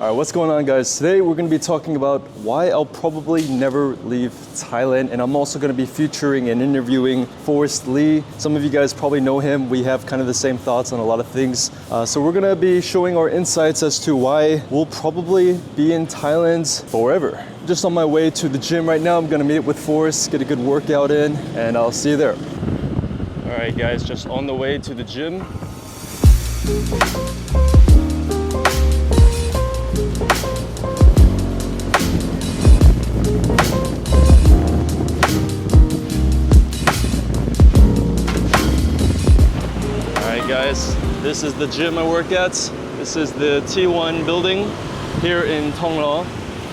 All right, what's going on, guys? Today we're going to be talking about why I'll probably never leave Thailand, and I'm also going to be featuring and interviewing ForrestLee. Some of you guys probably know him. We have kind of the same thoughts on a lot of things. So we're going to be showing our insights as to why we'll probably be in Thailand forever. Just on my way to the gym right now. I'm going to meet up with Forrest, get a good workout in, and I'll see you there. All right, guys, just on the way to the gym. Guys, this is the gym I work at. This is the T1 building here in Thong Lo.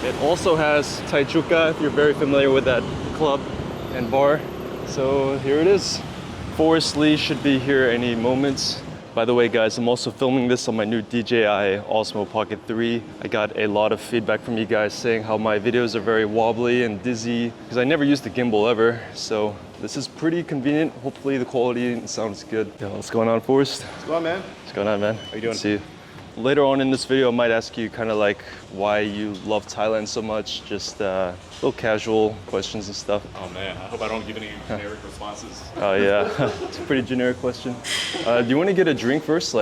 It also has Thai Chuka, if you're very familiar with that club and bar. So here it is. ForrestLee should be here any moment. By the way, guys, I'm also filming this on my new DJI Osmo Pocket 3. I got a lot of feedback from you guys saying how my videos are very wobbly and dizzy because I never used the gimbal ever. So this is pretty convenient. Hopefully the quality and sound is good. Yo, what's going on, Forrest? What's going on, man? What's going on, man? How you doing? See you. Later on in this video, I might ask you kind of like why you love Thailand so much. Just little casual questions and stuff. Oh man, I hope I don't give any generic responses. Oh yeah, it's a pretty generic question. Do you want to get a drink first?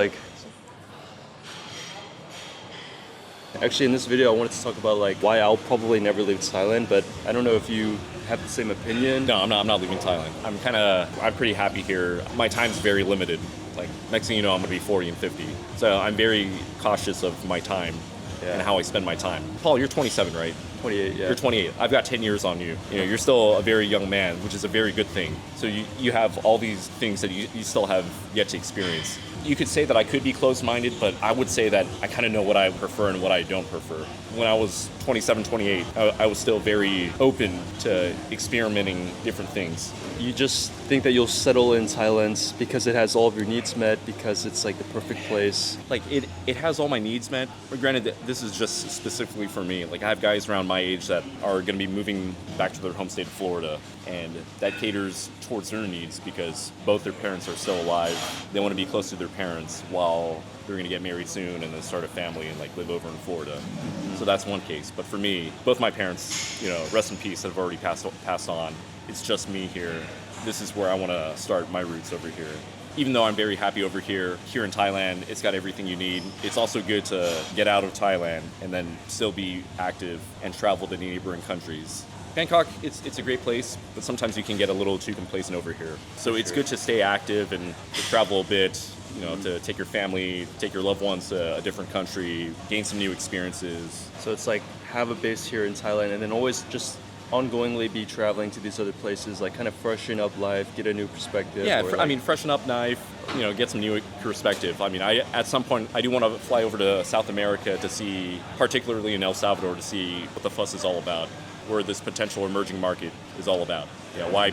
Actually, in this video, I wanted to talk about like why I'll probably never leave Thailand, but I don't know if you have the same opinion. No, I'm not leaving Thailand. I'm pretty happy here. My time's very limited. Like next thing you know, I'm gonna be 40 and 50. So I'm very cautious of my time and how I spend my time. Paul, you're 27, right? 28, yeah. You're 28. I've got 10 years on you. You know, you're still a very young man, which is a very good thing. So you have all these things that you still have yet to experience. You could say that I could be closed-minded, but I would say that I kind of know what I prefer and what I don't prefer. When I was 27, 28, I was still very open to experimenting different things. You just think that you'll settle in Thailand because it has all of your needs met, because it's like the perfect place. Like it has all my needs met. Granted, this is just specifically for me. Like I have guys around my age that are going to be moving back to their home state of Florida, and that caters towards their needs because both their parents are still alive. They want to be close to their parents while they're going to get married soon and then start a family and like live over in Florida. Mm-hmm. So that's one case. But for me, both my parents, you know, rest in peace, have already passed on. It's just me here. This is where I want to start my roots over here. Even though I'm very happy over here in Thailand, it's got everything you need. It's also good to get out of Thailand and then still be active and travel to neighboring countries. Bangkok, it's a great place, but sometimes you can get a little too complacent over here. So it's good to stay active and to travel a bit, you know, to take your family, take your loved ones to a different country, gain some new experiences. So it's like have a base here in Thailand and then always just ongoingly be traveling to these other places, like kind of freshen up life, get a new perspective. Yeah, I mean, freshen up life, you know, get some new perspective. I mean, at some point, I do want to fly over to South America to see, particularly in El Salvador, to see what the fuss is all about, where this potential emerging market is all about. Yeah, why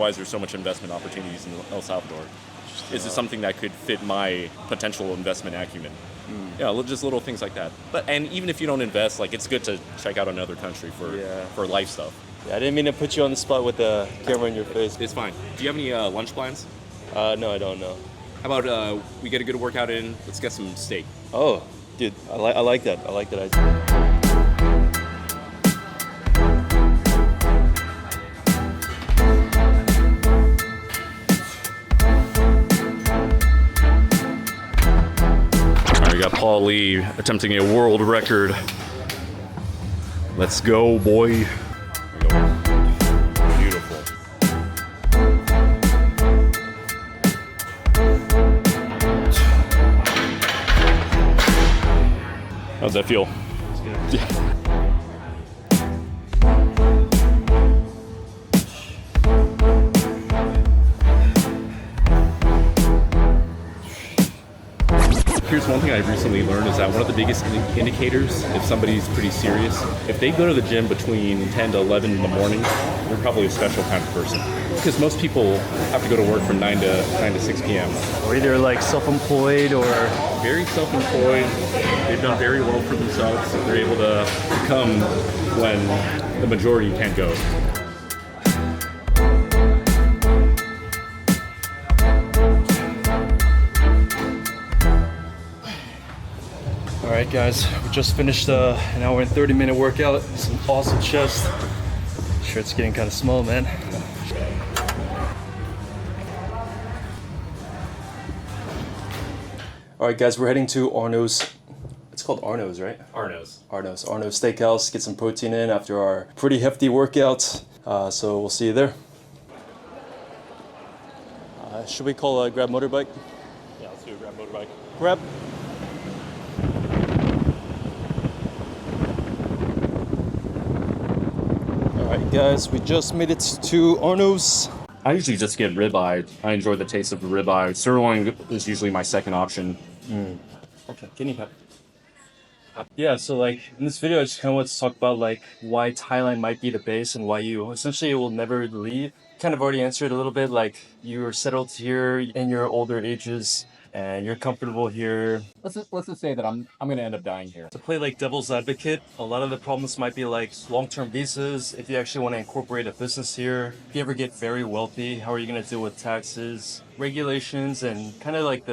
is there so much investment opportunities in El Salvador? Is this something that could fit my potential investment acumen? Yeah, just little things like that. And even if you don't invest, like it's good to check out another country for life stuff. Yeah, I didn't mean to put you on the spot with the camera in your face. It's fine. Do you have any lunch plans? No, I don't know. How about we get a good workout in? Let's get some steak. Oh, dude, I like that. I like that idea. We got Paul Lee attempting a world record. Let's go, boy. Beautiful. How's that feel? Yeah. Here's one thing I've recently learned is that one of the biggest indicators if somebody's pretty serious, if they go to the gym between 10 to 11 in the morning, they're probably a special kind of person. Because most people have to go to work from 9 to 6 p.m. Or either like self-employed or very self-employed. They've done very well for themselves. So they're able to come when the majority can't go. All right, Alright guys, we just finished an hour and 30-minute workout. Some awesome chest. Shirt's getting kind of small, man. Alright guys, we're heading to Arno's. It's called Arno's, right? Arno's. Arno's Steakhouse. Get some protein in after our pretty hefty workout. So we'll see you there. Should we call a Grab motorbike? Yeah, let's do a Grab motorbike. Grab. Alright guys, we just made it to Arno's. I usually just get ribeye. I enjoy the taste of the ribeye. Sirloin is usually my second option. Okay, guinea pig. Yeah, so like in this video, I just kind of want to talk about like why Thailand might be the base and why you essentially will never leave. Kind of already answered a little bit, like you're settled here in your older ages and you're comfortable here. Let's just say that I'm gonna end up dying here. To play like devil's advocate, a lot of the problems might be like long-term visas. If you actually want to incorporate a business here, if you ever get very wealthy, how are you going to deal with taxes, regulations, and kind of like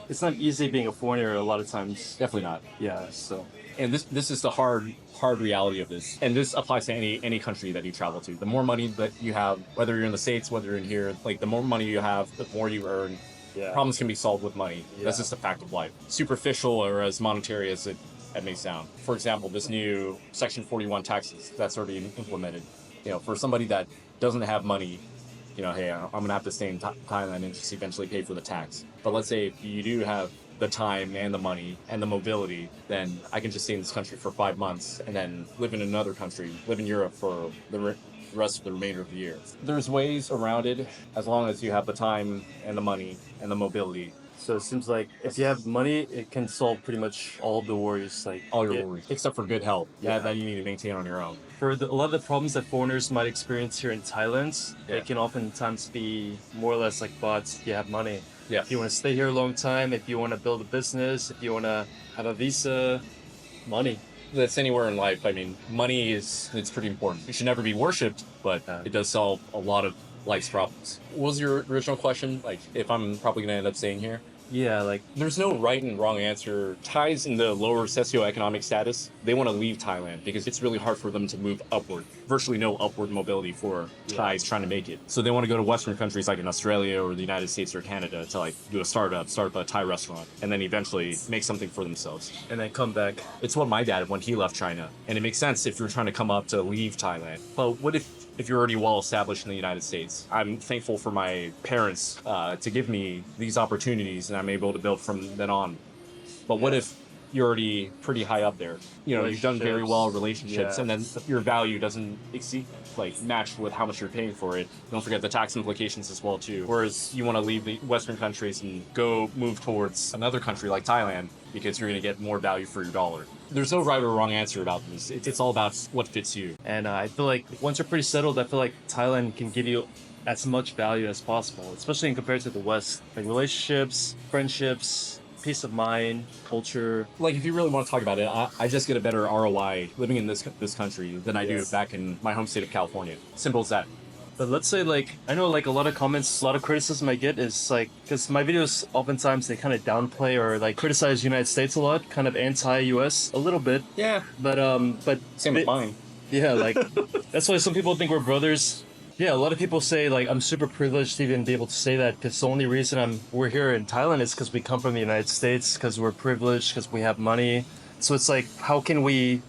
it's not easy being a foreigner a lot of times. Definitely not. Yeah, so. And this is the hard reality of this. And this applies to any country that you travel to. The more money that you have, whether you're in the States, whether you're in here, like the more money you have, the more you earn. Yeah. Problems can be solved with money. Yeah. That's just a fact of life. Superficial or as monetary as it may sound. For example, this new Section 41 taxes that's already implemented. You know, for somebody that doesn't have money, you know, hey, I'm gonna have to stay in Thailand and just eventually pay for the tax. But let's say if you do have the time and the money and the mobility, then I can just stay in this country for 5 months and then live in another country, live in Europe for the rest of the remainder of the year. There's ways around it as long as you have the time and the money and the mobility. So it seems like if you have money, it can solve pretty much all of the worries. Like All your worries, except for good health. Yeah. That you need to maintain on your own. For a lot of the problems that foreigners might experience here in Thailand, Yeah. it can oftentimes be more or less like bots if you have money. Yeah. If you want to stay here a long time, if you want to build a business, if you want to have a visa, money. That's anywhere in life. I mean, money it's pretty important. It should never be worshipped, but it does solve a lot of life's problems. What was your original question? Like, if I'm probably gonna end up staying here? Yeah, like There's no right and wrong answer. Thais in the lower socioeconomic status, they want to leave Thailand because it's really hard for them to move upward. Virtually no upward mobility for Thais trying to make it. So they want to go to Western countries like in Australia or the United States or Canada to like do a start up a Thai restaurant, and then eventually make something for themselves. and then come back. It's what my dad did when he left China. And it makes sense if you're trying to come up to leave Thailand. But what if you're already well established in the United States? I'm thankful for my parents to give me these opportunities, and I'm able to build from then on. But what if you're already pretty high up there? You know, you've done very well in relationships, Yeah. and then your value doesn't match with how much you're paying for it. Don't forget the tax implications as well too. Whereas you want to leave the Western countries and go move towards another country like Thailand because you're going to get more value for your dollar. There's no right or wrong answer about this. It's all about what fits you. And I feel like once you're pretty settled, I feel like Thailand can give you as much value as possible, especially in compared to the West. Like relationships, friendships, peace of mind, culture. Like, if you really want to talk about it, I just get a better ROI living in this country than I do Yes. back in my home state of California. Simple as that. But let's say like, I know like a lot of comments, a lot of criticism I get is like, because my videos oftentimes they kind of downplay or like criticize the United States a lot, kind of anti-US a little bit. Yeah. But Same with mine. Yeah, like that's why some people think we're brothers. Yeah, a lot of people say like I'm super privileged to even be able to say that because the only reason we're here in Thailand is because we come from the United States, because we're privileged, because we have money. So it's like, how can we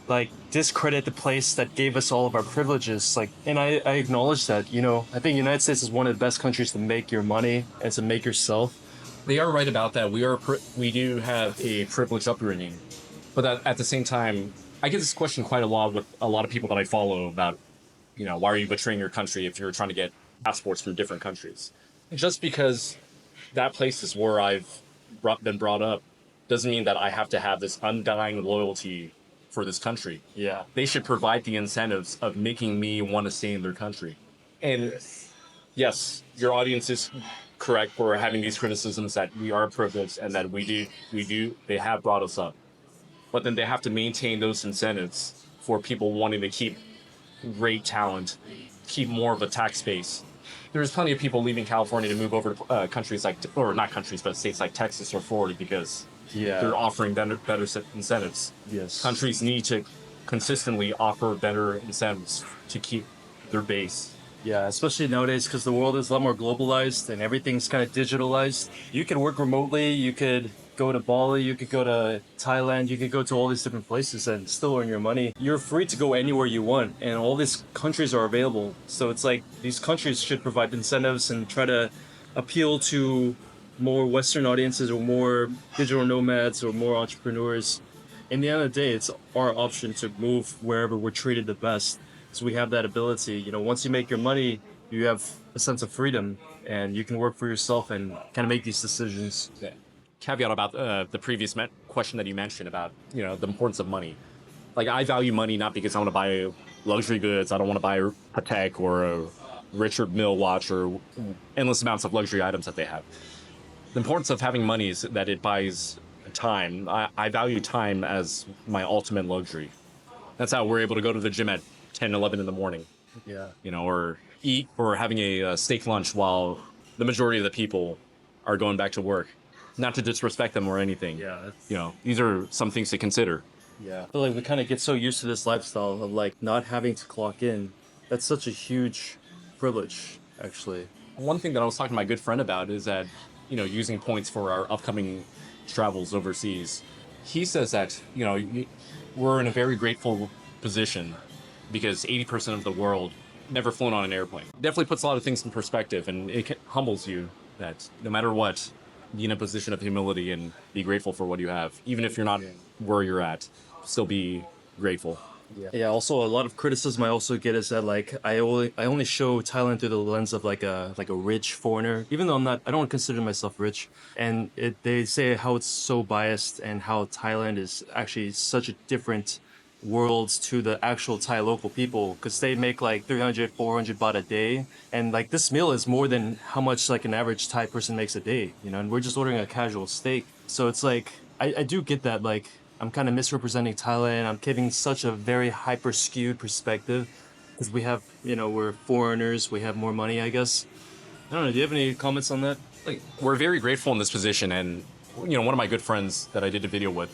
like discredit the place that gave us all of our privileges? Like, and I acknowledge that, you know, I think the United States is one of the best countries to make your money and to make yourself. They are right about that. We do have a privileged upbringing, but at the same time, I get this question quite a lot with a lot of people that I follow about, you know, why are you betraying your country if you're trying to get passports from different countries? Just because that place is where I've been brought up doesn't mean that I have to have this undying loyalty for this country. Yeah. They should provide the incentives of making me want to stay in their country. And yes, your audience is correct for having these criticisms that we are privileged and that they have brought us up. But then they have to maintain those incentives for people wanting to keep great talent, keep more of a tax base. There's plenty of people leaving California to move over to countries like, or not countries, but states like Texas or Florida because Yeah. They're offering better incentives. Yes. Countries need to consistently offer better incentives to keep their base. Yeah, especially nowadays because the world is a lot more globalized and everything's kind of digitalized. You can work remotely, you could go to Bali, you could go to Thailand, you could go to all these different places and still earn your money. You're free to go anywhere you want, and all these countries are available. So it's like these countries should provide incentives and try to appeal to more Western audiences or more digital nomads or more entrepreneurs. In the end of the day, it's our option to move wherever we're treated the best. So we have that ability. You know, once you make your money, you have a sense of freedom and you can work for yourself and kind of make these decisions. Yeah. Caveat about the previous question that you mentioned about the importance of money. Like, I value money not because I want to buy luxury goods. I don't want to buy a tech or a Richard Mille watch or endless amounts of luxury items that they have. The importance of having money is that it buys time. I value time as my ultimate luxury. That's how we're able to go to the gym at 10, 11 in the morning. Yeah. Or eat or having a steak lunch while the majority of the people are going back to work. Not to disrespect them or anything. Yeah. These are some things to consider. Yeah. I feel like we kind of get so used to this lifestyle of like not having to clock in. That's such a huge privilege, actually. One thing that I was talking to my good friend about is that, using points for our upcoming travels overseas. He says that, we're in a very grateful position because 80% of the world never flown on an airplane. Definitely puts a lot of things in perspective, and it humbles you that no matter what, be in a position of humility and be grateful for what you have. Even if you're not where you're at, still be grateful. Yeah. Also, a lot of criticism I also get is that like I only show Thailand through the lens of like a rich foreigner, even though I don't consider myself rich. And they say how it's so biased and how Thailand is actually such a different world to the actual Thai local people because they make like 300, 400 baht a day, and like this meal is more than how much like an average Thai person makes a day. And we're just ordering a casual steak. So it's like I do get that like. I'm kind of misrepresenting Thailand. I'm giving such a very hyper skewed perspective because we have, we're foreigners. We have more money, I guess. I don't know. Do you have any comments on that? Like, we're very grateful in this position. And, one of my good friends that I did a video with,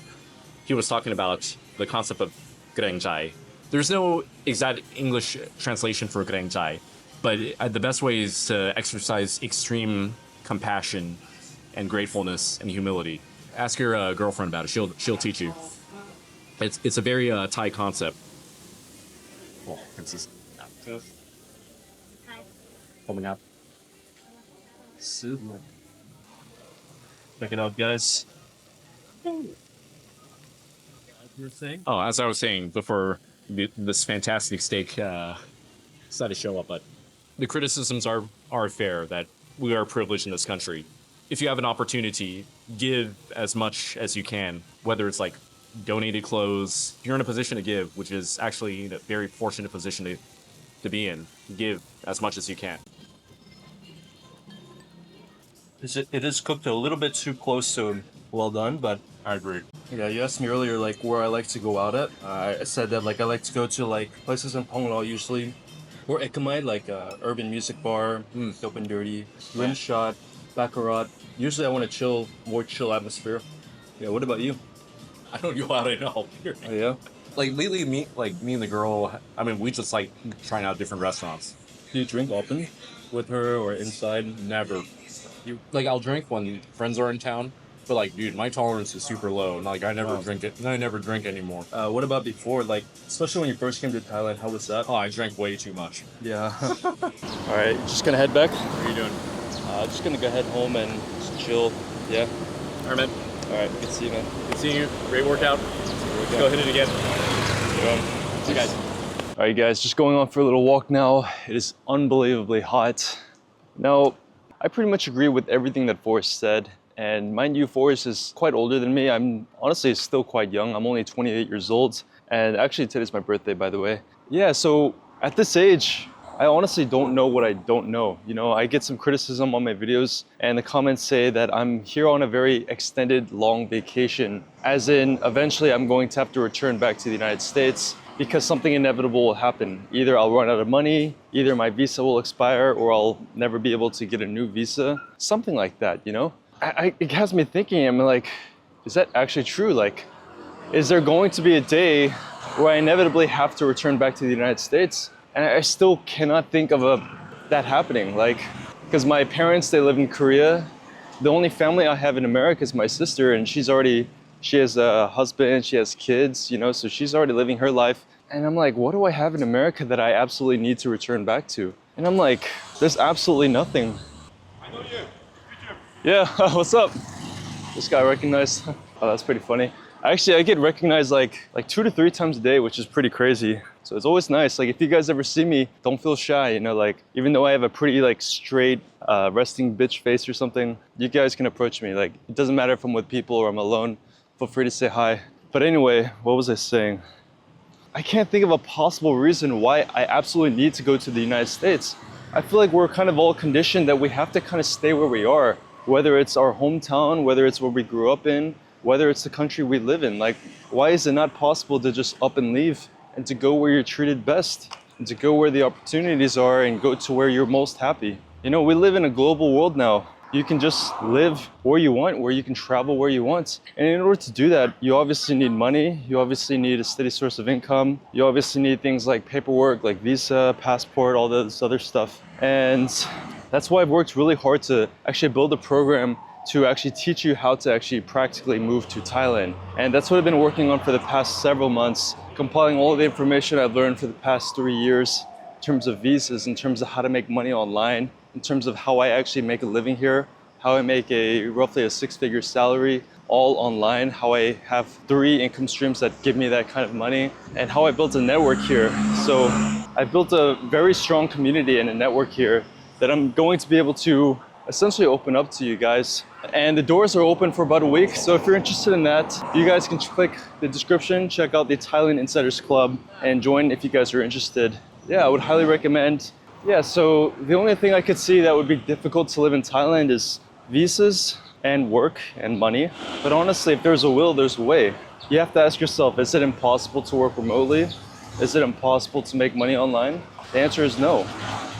he was talking about the concept of greng jai. There's no exact English translation for greng jai, but the best way is to exercise extreme compassion and gratefulness and humility. Ask your girlfriend about it. She'll teach you. It's a very Thai concept. Oh, Princess. Coming up. Super. Check it out, guys. Oh, as I was saying before, this fantastic steak decided to show up, but the criticisms are fair that we are privileged in this country. If you have an opportunity, give as much as you can, whether it's like donated clothes. If you're in a position to give, which is actually a very fortunate position to be in, give as much as you can. It is cooked a little bit too close to well done, but I agree. yeah, you asked me earlier like where I like to go out at. I said that like I like to go to like places in Thonglor usually, or Ekamai, like urban music bar, dope and dirty, rim shot, baccarat. Usually I want to more chill atmosphere. Yeah, what about you? I don't go out at all. Oh, yeah? Like lately, me and the girl, I mean, we just like trying out different restaurants. Do you drink often with her or inside? Never. I'll drink when friends are in town, but like, dude, my tolerance is super low. And like, I never drink it, and I never drink anymore. What about before? Like, especially when you first came to Thailand, how was that? Oh, I drank way too much. Yeah. All right, just gonna head back. What are you doing? Just gonna go head home and just chill. Yeah. All right, man. All right, good to see you, man. Good seeing you. Great workout. Let's go hit it again. See you guys. All right, guys, just going on for a little walk now. It is unbelievably hot. Now, I pretty much agree with everything that Forrest said. And mind you, Forrest is quite older than me. I'm honestly still quite young. I'm only 28 years old. And actually, today's my birthday, by the way. Yeah, so at this age, I honestly don't know what I don't know. I get some criticism on my videos and the comments say that I'm here on a very extended, long vacation. As in, eventually I'm going to have to return back to the United States because something inevitable will happen. Either I'll run out of money, either my visa will expire, or I'll never be able to get a new visa. Something like that, It has me thinking, I'm like, is that actually true? Like, is there going to be a day where I inevitably have to return back to the United States? And I still cannot think of that happening. Like, because my parents, they live in Korea. The only family I have in America is my sister, and she has a husband, she has kids, you know, so she's already living her life. And I'm like, what do I have in America that I absolutely need to return back to? And I'm like, there's absolutely nothing. I know you. Yeah, what's up? This guy recognized. Oh, that's pretty funny. Actually, I get recognized like 2 to 3 times a day, which is pretty crazy. So it's always nice. Like, if you guys ever see me, don't feel shy, you know, like, even though I have a pretty like straight resting bitch face or something, you guys can approach me. Like, it doesn't matter if I'm with people or I'm alone. Feel free to say hi. But anyway, what was I saying? I can't think of a possible reason why I absolutely need to go to the United States. I feel like we're kind of all conditioned that we have to kind of stay where we are, whether it's our hometown, whether it's where we grew up in, whether it's the country we live in. Like, why is it not possible to just up and leave and to go where you're treated best and to go where the opportunities are and go to where you're most happy? You know, we live in a global world now. You can just live where you want, where you can travel where you want. And in order to do that, you obviously need money. You obviously need a steady source of income. You obviously need things like paperwork, like visa, passport, all this other stuff. And that's why I've worked really hard to actually build a program to actually teach you how to actually practically move to Thailand. And that's what I've been working on for the past several months, compiling all of the information I've learned for the past 3 years in terms of visas, in terms of how to make money online, in terms of how I actually make a living here, how I make roughly a 6-figure salary, all online, how I have 3 income streams that give me that kind of money, and how I built a network here. So I built a very strong community and a network here that I'm going to be able to essentially open up to you guys. And the doors are open for about a week. So if you're interested in that, you guys can click the description, check out the Thailand Insiders Club, and join if you guys are interested. Yeah, I would highly recommend. Yeah, so the only thing I could see that would be difficult to live in Thailand is visas and work and money. But honestly, if there's a will, there's a way. You have to ask yourself, is it impossible to work remotely? Is it impossible to make money online? The answer is no,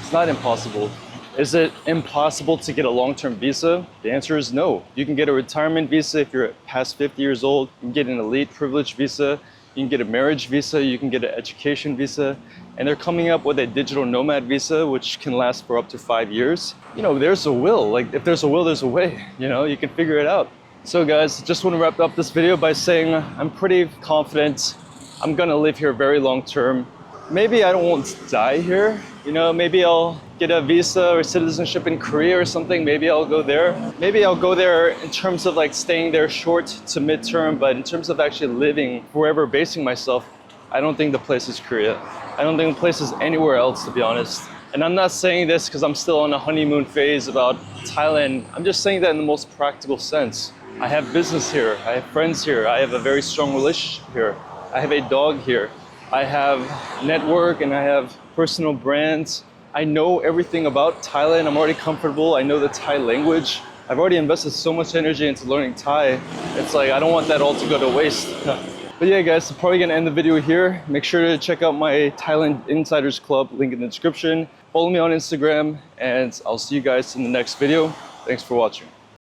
it's not impossible. Is it impossible to get a long-term visa? The answer is no. You can get a retirement visa if you're past 50 years old. You can get an elite privilege visa. You can get a marriage visa. You can get an education visa. And they're coming up with a digital nomad visa, which can last for up to 5 years. You know, there's a will. Like, if there's a will, there's a way. You know, you can figure it out. So guys, just want to wrap up this video by saying I'm pretty confident I'm gonna live here very long term. Maybe I won't die here. You know, maybe I'll get a visa or citizenship in Korea or something. Maybe I'll go there. Maybe I'll go there in terms of like staying there short to midterm, but in terms of actually living wherever, basing myself, I don't think the place is Korea. I don't think the place is anywhere else, to be honest. And I'm not saying this because I'm still on a honeymoon phase about Thailand. I'm just saying that in the most practical sense. I have business here. I have friends here. I have a very strong relationship here. I have a dog here. I have network and I have personal brands. I know everything about Thailand. I'm already comfortable. I know the Thai language. I've already invested so much energy into learning Thai. It's like, I don't want that all to go to waste. But yeah, guys, I'm probably gonna end the video here. Make sure to check out my Thailand Insiders Club, link in the description. Follow me on Instagram, and I'll see you guys in the next video. Thanks for watching.